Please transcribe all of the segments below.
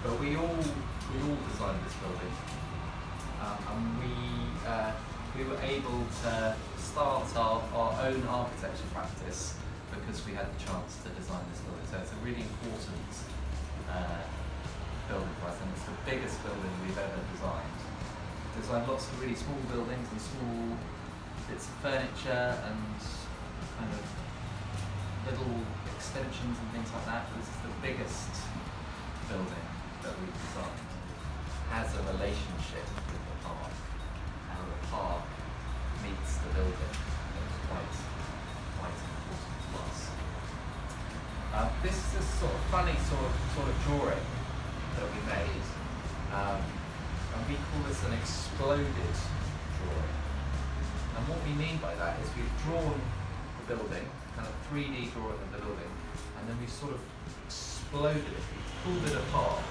But we all designed this building, and we were able to start our own architecture practice because we had the chance to design this building. So it's a really important building for us, and it's the biggest building we've ever designed. We've designed lots of really small buildings and small bits of furniture and kind of little extensions and things like that. But this is the biggest building that we've designed. It has a relationship with the park, and the park meets the building. It's quite important to us. This is a sort of funny sort of drawing that we made, and we call this an exploded drawing. And what we mean by that is we've drawn the building, kind of 3D drawing of the building, and then we sort of exploded it, we pulled it apart.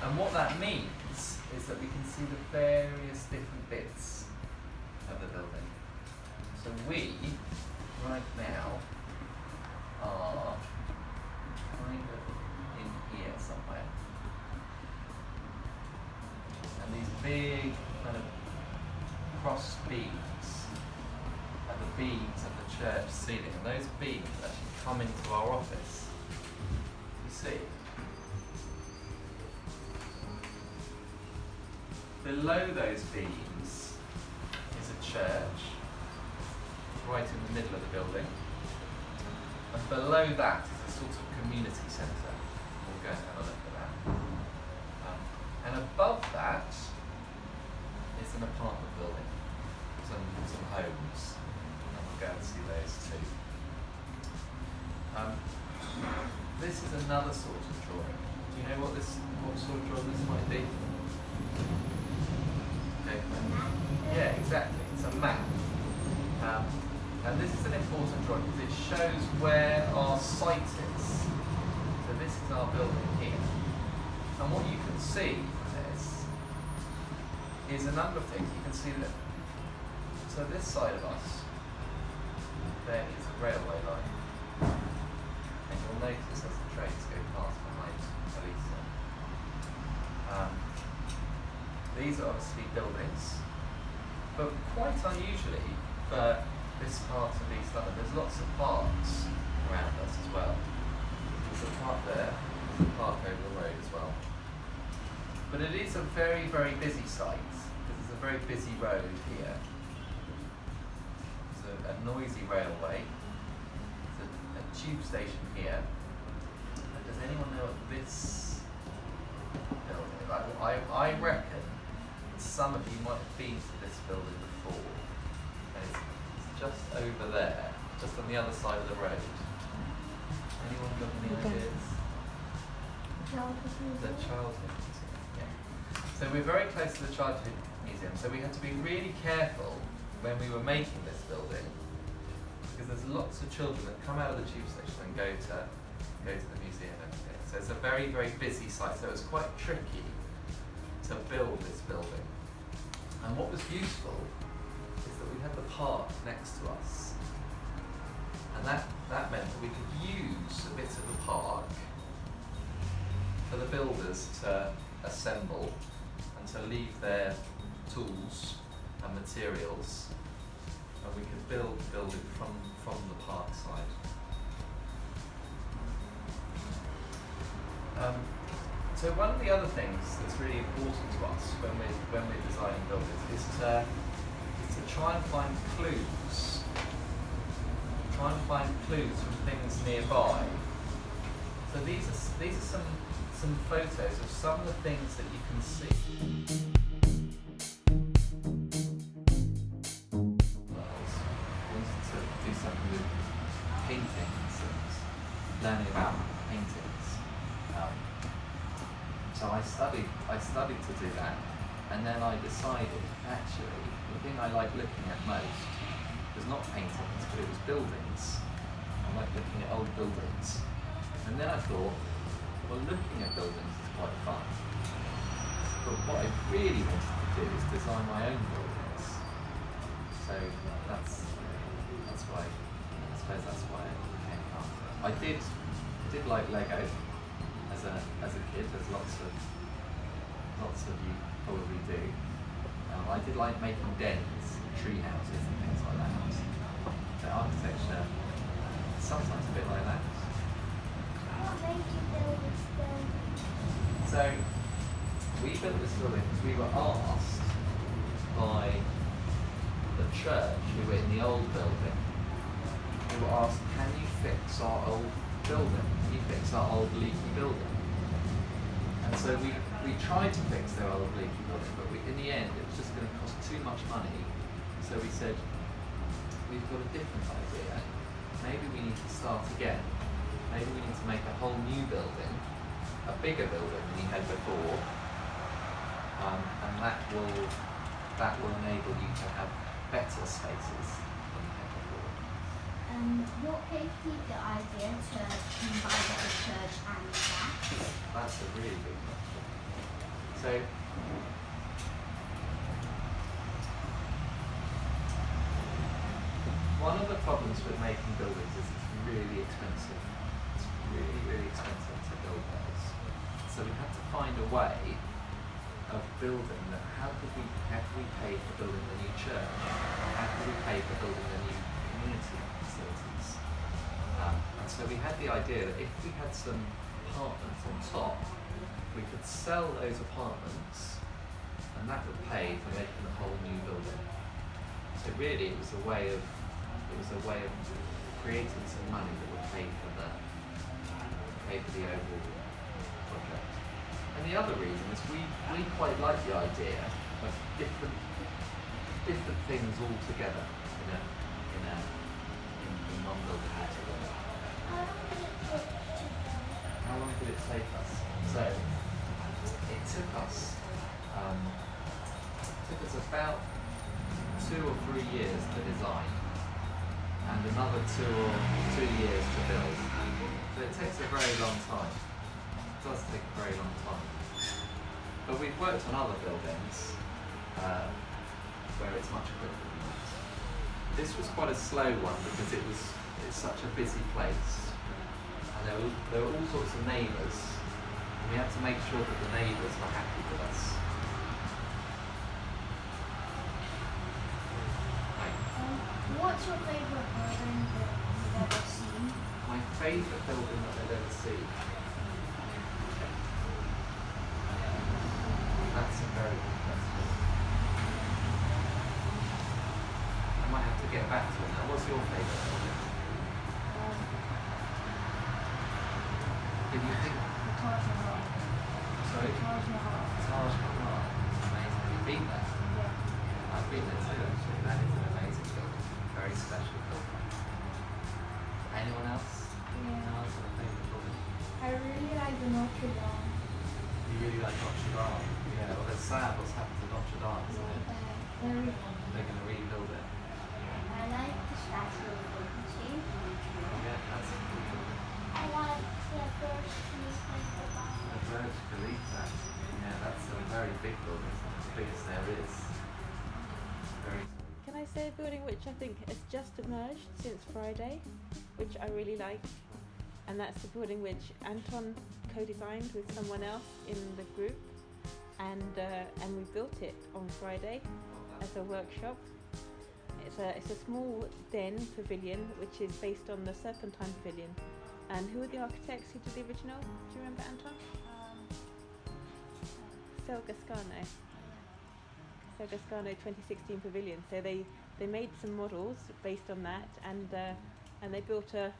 And what that means is that we can see the various different bits of the building. So we, right now, are kind of in here somewhere. And these big kind of cross beams are the beams of the church ceiling. And those beams actually come into our office. You see? Below those beams is a church, right in the middle of the building. And below that is a sort of community centre. We'll go and have a look at that. And above that is an apartment building, some homes. And we'll go and see those too. This is another sort of drawing. Do you know what sort of drawing this might be? Okay. Yeah, exactly. It's a map. And this is an important drawing because it shows where our site is. So this is our building here. And what you can see from this is a number of things. You can see that, so this side of us, there is a railway line. And you'll notice as the trains go past behind Elisa. These are obviously buildings, but quite unusually for this part of East London, there's lots of parks around us as well. There's a park there, there's a park over the road as well. But it is a very, very busy site, because there's a very busy road here. There's a noisy railway, there's a tube station here. And does anyone know what this building is? I reckon some of you might have been to this building before. And it's just over there, just on the other side of the road. Anyone got any ideas? The Childhood Museum, yeah. So we're very close to the Childhood Museum, so we had to be really careful when we were making this building, because there's lots of children that come out of the tube station and go to the museum and everything. So it's a very, very busy site, so it's quite tricky to build this building. And what was useful is that we had the park next to us, and that meant that we could use a bit of the park for the builders to assemble and to leave their tools and materials, and we could build the building from the park side. So one of the other things that's really important to us when we're designing buildings is to try and find clues. Try and find clues from things nearby. So these are some photos of some of the things that you can see. I wanted to do something with paintings and learning about paintings. So I studied to do that, and then I decided actually the thing I like looking at most was not paintings, but it was buildings. I like looking at old buildings. And then I thought, well, looking at buildings is quite fun. But what I really wanted to do is design my own buildings. So that's why, I suppose that's why I came after. I did like Lego as a kid. did, as lots of you probably do. I did like making dens, tree houses and things like that. So architecture, sometimes a bit like that. What made you build this building? So we built this building because we were asked by the church, who were in the old building. We were asked, can you fix our old building? Can you fix our old leaky building? And so we tried to fix their old leaky building, but in the end it was just going to cost too much money. So we said, we've got a different idea. Maybe we need to start again. Maybe we need to make a whole new building, a bigger building than you had before, and that will enable you to have better spaces than you had before. What gave you the idea to combine the church and that? That's a really big question. So, one of the problems with making buildings is it's really expensive. It's really, really expensive to build those. So we had to find a way of building that. How could we pay for building the new church? How could we pay for building the new community facilities? And so we had the idea that if we had some apartments on top, we could sell those apartments, and that would pay for making a whole new building. So really, it was a way of creating some money that would pay for the overall project. And the other reason is we quite like the idea of different things all together in one building all together. How long did it take us? So it took us about 2 or 3 years to design, and another 2 years to build. So it takes a very long time. It does take a very long time. But we've worked on other buildings where it's much quicker than that. This was quite a slow one because it's such a busy place, and there were all sorts of neighbours, and we had to make sure that the neighbours were happy with us. What's your favourite building that you've ever seen? My favourite building that I've ever seen? That's a very good question. I might have to get back to it now. What's your favourite building? Did you think? The Taj Mahal. Sorry? Taj Mahal. Taj Mahal. Amazing. Have you been there? Yeah. I've been there too, actually. That is an amazing building. Very special building. Anyone else? Yeah. Anyone else have a favourite building? I really like the Notre Dame. You really like Notre Dame? Yeah, well, it's sad what's happened to Notre Dame, isn't it? Very. They're going to rebuild it. I like the Statue of Liberty. Yeah, that's a cool building. I like the Burj Khalifa. The Burj Khalifa. Yeah, that's a very big building. It's the biggest there is. Very. Can I say a building which I think has just emerged since Friday, which I really like, and that's the building which Anton co-designed with someone else in the group, and we built it on Friday as a workshop. It's a small den pavilion which is based on the Serpentine Pavilion. And who were the architects who did the original? Do you remember, Anton? Gascano 2016 pavilion. So they made some models based on that, and they built a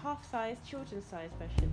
half-sized children's-sized version.